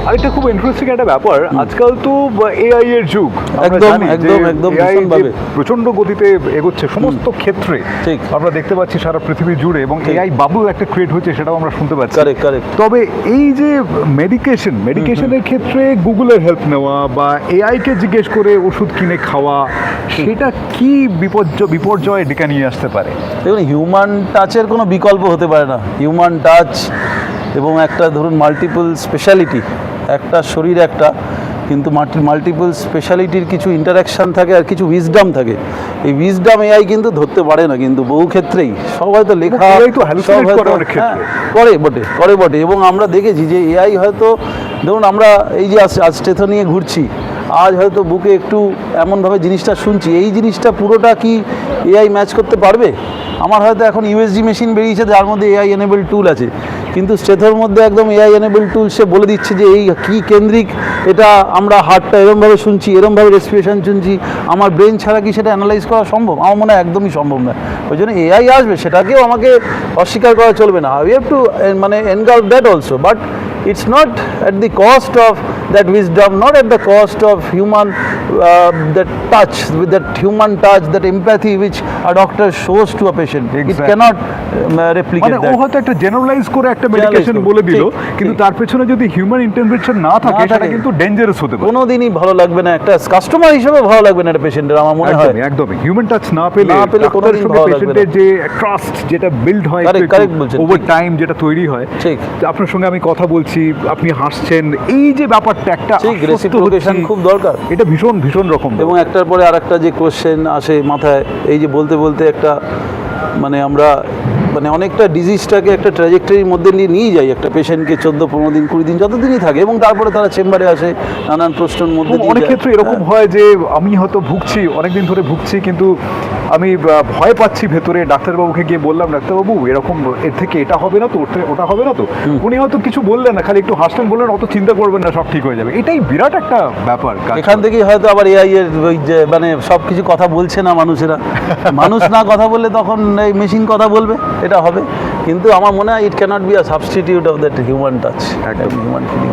আরেকটা খুব ইন্টারেস্টিং একটা ব্যাপার, আজকাল তো এআই এর যুগ, একদম ভীষণভাবে প্রচন্ড গতিতে এগোচ্ছে সমস্ত ক্ষেত্রে। ঠিক। আমরা দেখতে পাচ্ছি সারা পৃথিবী জুড়ে, এবং এআই বাবল একটা ক্রিয়েট হচ্ছে, সেটাও আমরা শুনতে পাচ্ছি। কারেক্ট। তবে এই যে মেডিকেশনের ক্ষেত্রে গুগলের হেল্প নেওয়া বা এআই কে জিজ্ঞেস করে ওষুধ কিনে খাওয়া, সেটা কি বিপর্যয় ডেকে নিয়ে আসতে পারে? দেখুন, হিউম্যান টাচের কোনো বিকল্প হতে পারে না। হিউম্যান টাচ এবং একটা ধরুন মাল্টিপল স্পেশালিটি, একটা শরীর একটা, কিন্তু মাল্টিপল স্পেশালিটির কিছু ইন্টারাকশান থাকে আর কিছু উইজডম থাকে। এই উইজডম এআই কিন্তু ধরতে পারে না, কিন্তু বহু ক্ষেত্রেই সবাই তো লেখা করে বটে। এবং আমরা দেখেছি যে এআই হয়তো, ধরুন আমরা এই যে আজ স্টেথো নিয়ে ঘুরছি, আজ হয়তো বুকে একটু এমনভাবে জিনিসটা শুনছি, এই জিনিসটা পুরোটা কি এআই ম্যাচ করতে পারবে? আমার হয়তো এখন ইউএসজি মেশিন বেরিয়েছে যার মধ্যে এআই এনেবল টুল আছে, কিন্তু স্টেথোর মধ্যে একদম এআই এনেবল টুল সে বলে দিচ্ছে যে এই কী কেন্দ্রিক, এটা আমরা হার্টটা এরমভাবে শুনছি, এরমভাবে রেসপিরেশন শুনছি, আমার ব্রেন ছাড়া কি সেটা অ্যানালাইজ করা সম্ভব? আমার মনে হয় একদমই সম্ভব নয়। ওই জন্য এআই আসবে, সেটাকেও আমাকে অস্বীকার করা চলবে না। We have to engulf that also, but it's not at the cost of that wisdom, not at the cost of human that touch, with that human touch, that empathy which a doctor shows to a patient. It cannot replicate that. ও হয়তো একটা generalise করে একটা medication বলে দিল, কিন্তু তার পেছনে যদি হিউম্যান ইন্টারভেনশন না থাকে, সেটা কিন্তু ডেঞ্জারাস হতে পারে। কোনোদিনই ভালো লাগবে না, একটা কাস্টমার হিসেবে ভালো লাগবে না একটা পেশেন্টের, আমার মনে হয়। একদমই হিউম্যান টাচ না পেলে কোনোদিন ভালো লাগবে না। পেশেন্টের যে ট্রাস্ট যেটা বিল্ড হয় ওভার টাইম, যেটা তৈরি হয়। ঠিক। আপনার সঙ্গে আমি কথা বলছি, আপনি হাসছেন, এই যে ব্যাপারটা একটা রেসিপ্রোকেশন খুব দরকার, এটা ভীষণ রকম। এবং একটার পরে আরেকটা যে কোশ্চেন আসে মাথায়, এই যে বলতে একটা আমরা অনেকটা ডিজিজটাকে একটা ট্র্যাজেক্টরির মধ্যে নিয়ে যাই একটা পেশেন্টকে, 14-15 দিন 20 দিন যতদিনই থাকে, এবং তারপরে তারা চেম্বারে আসে নানান প্রশ্নের মধ্যে। অনেক ক্ষেত্রে এরকম হয় যে আমি হয়তো ভুগছি, অনেকদিন ধরে ভুগছি, কিন্তু আমি ভয় পাচ্ছি ভেতরে, ডাক্তারবাবুকে গিয়ে বললাম, ডাক্তারবাবু এরকম, এর থেকে এটা হবে না তো, ওটা হবে না তো, উনি হয়তো কিছু বললেন না, খালি একটু হাসলেন, বললেন অত চিন্তা করবেন না, সব ঠিক হয়ে যাবে। এটাই বিরাট একটা ব্যাপার। এখান থেকেই হয়তো আবার এআই এর ওই যে সব কিছু কথা বলছে না মানুষেরা, মানুষ না কথা বললে তখন এই মেশিন কথা বলবে, এটা হবে। কিন্তু আমার মনে হয় it cannot be a substitute of that human touch, human feeling.